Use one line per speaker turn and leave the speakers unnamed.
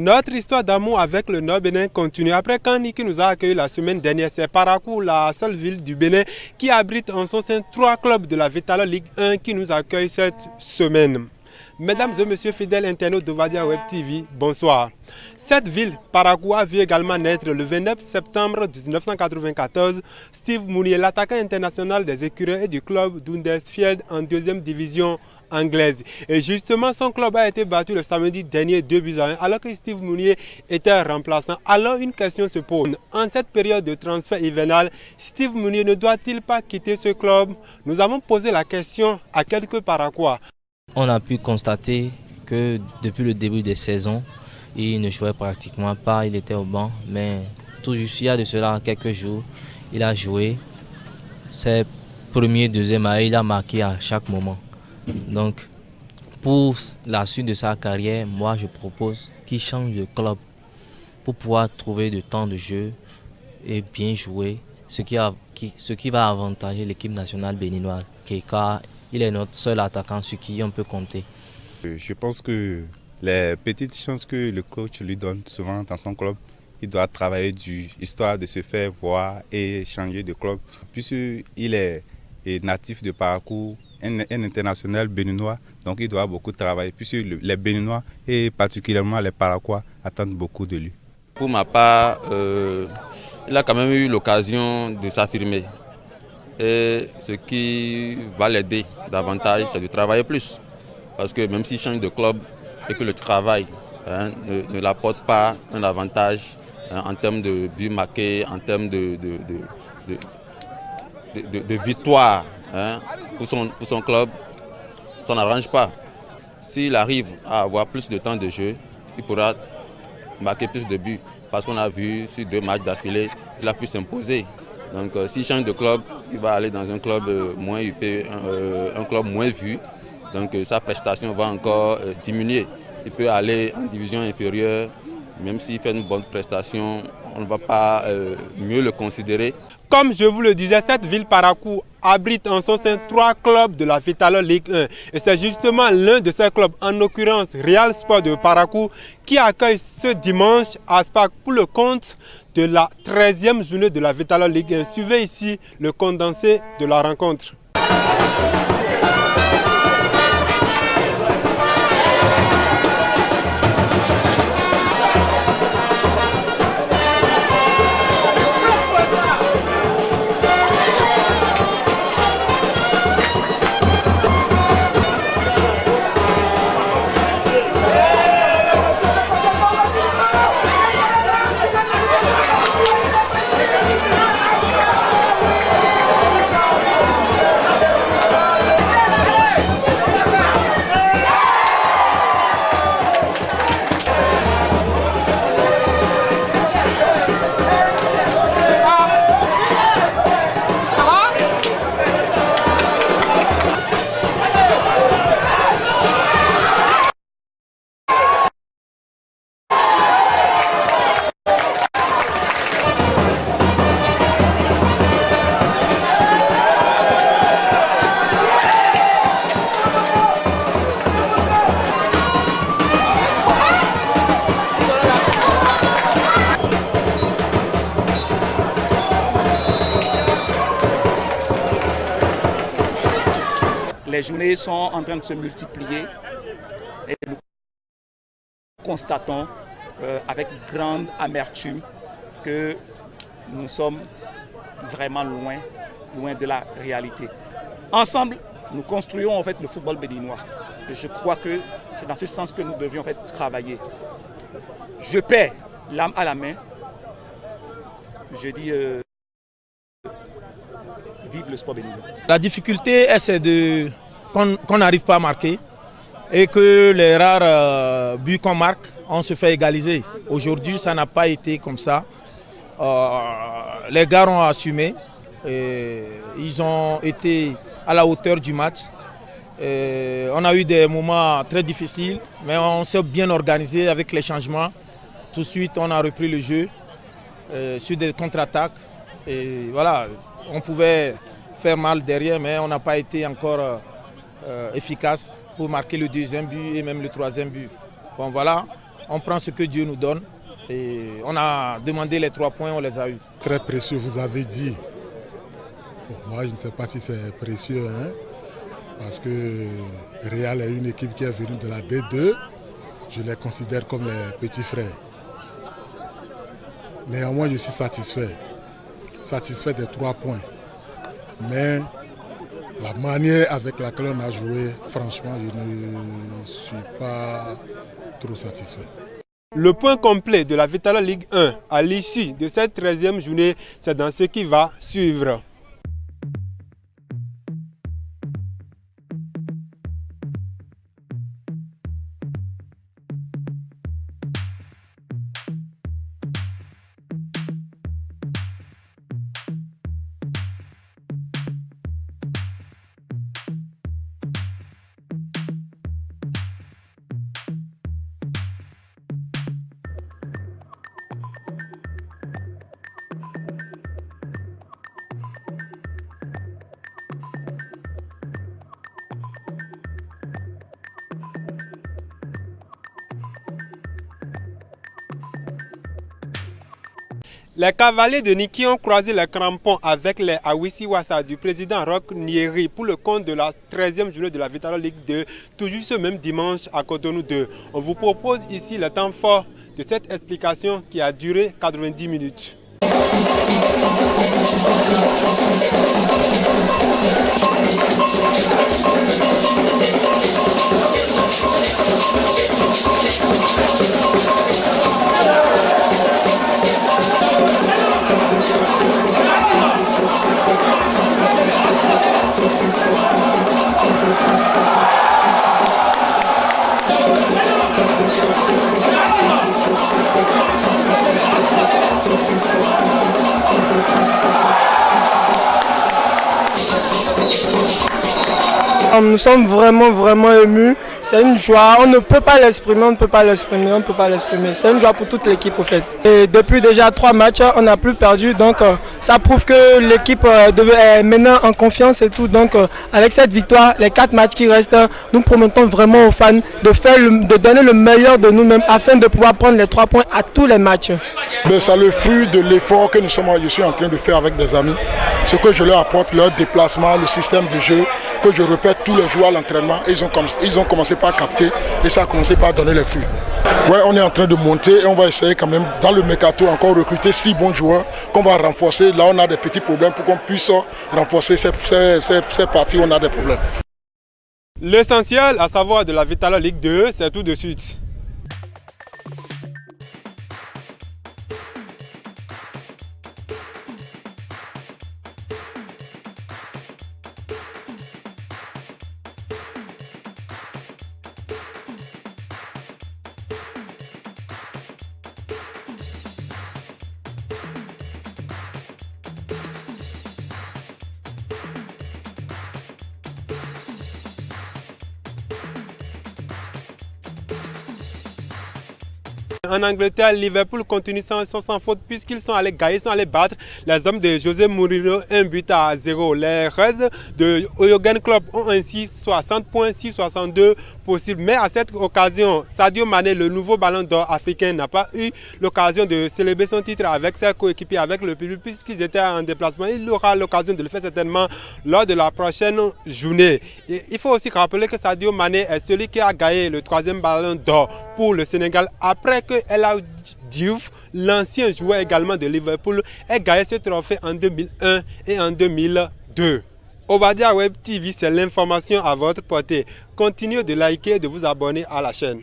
Notre histoire d'amour avec le Nord Bénin continue. Après Kani qui nous a accueillis la semaine dernière, c'est Parakou, la seule ville du Bénin, qui abrite en son sein 3 clubs de la Vitalo Ligue 1 qui nous accueillent cette semaine. Mesdames et messieurs fidèles internautes de Vadia Web TV, bonsoir. Cette ville, Parakou, a vu également naître le 29 septembre 1994 Steve Mounier, l'attaquant international des Écureuils et du club d'Huddersfield en 2e division anglaise. Et justement, son club a été battu le samedi dernier 2-1 alors que Steve Mounier était remplaçant. Alors une question se pose. En cette période de transfert hivernal, Steve Mounier ne doit-il pas quitter ce club? Nous avons posé la question à quelques Paraquois.
On a pu constater que depuis le début des saisons, il ne jouait pratiquement pas, il était au banc, mais tout juste il y a de cela quelques jours, il a joué. Ses premiers, deuxièmes arrêts, il a marqué à chaque moment. Donc, pour la suite de sa carrière, moi je propose qu'il change de club pour pouvoir trouver du temps de jeu et bien jouer, ce qui va avantager l'équipe nationale béninoise, car il est notre seul attaquant sur qui on peut compter.
Je pense que les petites chances que le coach lui donne souvent dans son club, il doit travailler dur, histoire de se faire voir et changer de club. Puisqu'il est natif de Parakou, un international béninois, donc il doit beaucoup travailler, puisque les Béninois et particulièrement les Paraquois attendent beaucoup de lui.
Pour ma part, il a quand même eu l'occasion de s'affirmer. Et ce qui va l'aider davantage, c'est de travailler plus. Parce que même s'il change de club et que le travail ne l'apporte pas un avantage en termes de buts marqués, en termes de victoire pour son club, ça n'arrange pas. S'il arrive à avoir plus de temps de jeu, il pourra marquer plus de buts. Parce qu'on a vu sur 2 matchs d'affilée, il a pu s'imposer. Donc s'il change de club, il va aller dans un club moins huppé, un club moins vu. Donc sa prestation va encore diminuer. Il peut aller en division inférieure, même s'il fait une bonne prestation, on ne va pas mieux le considérer.
Comme je vous le disais, cette ville Parakou abrite en son sein 3 clubs de la Vitalo Ligue 1. Et c'est justement l'un de ces clubs, en l'occurrence Real Sport de Parakou, qui accueille ce dimanche à Spak pour le compte de la 13e journée de la Vitalo Ligue 1. Suivez ici le condensé de la rencontre.
Les journées sont en train de se multiplier et nous constatons avec grande amertume que nous sommes vraiment loin de la réalité. Ensemble, nous construisons en fait le football béninois. Et je crois que c'est dans ce sens que nous devions en fait travailler. Je paie l'âme à la main. Je dis vive le sport béninois.
La difficulté, c'est qu'on n'arrive pas à marquer et que les rares buts qu'on marque, on se fait égaliser. Aujourd'hui, ça n'a pas été comme ça. Les gars ont assumé. Ils ont été à la hauteur du match. On a eu des moments très difficiles, mais on s'est bien organisé avec les changements. Tout de suite, on a repris le jeu sur des contre-attaques. Et voilà, on pouvait faire mal derrière, mais on n'a pas été encore efficace pour marquer le 2e but et même le 3e but. Bon voilà, on prend ce que Dieu nous donne. Et on a demandé les 3 points, on les a eus.
Très précieux, vous avez dit. Bon, moi, je ne sais pas si c'est précieux, hein, parce que Real est une équipe qui est venue de la D2. Je les considère comme les petits frères. Néanmoins, je suis satisfait. Satisfait des 3 points. Mais la manière avec laquelle on a joué, franchement, je ne suis pas trop satisfait.
Le point complet de la Vitalo Ligue 1 à l'issue de cette 13e journée, c'est dans ce qui va suivre. Les cavaliers de Niki ont croisé les crampons avec les Awisiwasa du président Roch Nieri pour le compte de la 13e journée de la Vitalo Ligue 2, toujours ce même dimanche à Cotonou 2. On vous propose ici le temps fort de cette explication qui a duré 90 minutes.
Nous sommes vraiment émus. C'est une joie, on ne peut pas l'exprimer, C'est une joie pour toute l'équipe au fait. Et depuis déjà 3 matchs, on n'a plus perdu, donc ça prouve que l'équipe est maintenant en confiance et tout. Donc avec cette victoire, les 4 matchs qui restent, nous promettons vraiment aux fans de donner le meilleur de nous-mêmes afin de pouvoir prendre les 3 points à tous les matchs.
C'est le fruit de l'effort que je suis en train de faire avec des amis. Ce que je leur apporte, leur déplacement, le système de jeu, que je répète tous les jours à l'entraînement. Ils ont commencé par capter et ça a commencé par donner les fruits. Ouais, on est en train de monter et on va essayer quand même dans le mercato encore recruter 6 bons joueurs qu'on va renforcer. Là on a des petits problèmes pour qu'on puisse renforcer ces parties où on a des problèmes.
L'essentiel à savoir de la Vitalo Ligue 2, c'est tout de suite. En Angleterre, Liverpool continue sans faute puisqu'ils sont allés gagner, ils sont allés battre les hommes de José Mourinho 1-0. Les Reds de Jürgen Klopp ont ainsi 60 points, 62 possibles. Mais à cette occasion, Sadio Mané, le nouveau ballon d'or africain, n'a pas eu l'occasion de célébrer son titre avec ses coéquipiers, avec le public, puisqu'ils étaient en déplacement. Il aura l'occasion de le faire certainement lors de la prochaine journée. Et il faut aussi rappeler que Sadio Mané est celui qui a gagné le 3e ballon d'or pour le Sénégal après que El Hadji Diouf, l'ancien joueur également de Liverpool, ait gagné ce trophée en 2001 et en 2002. Obadia Web TV, c'est l'information à votre portée. Continuez de liker et de vous abonner à la chaîne.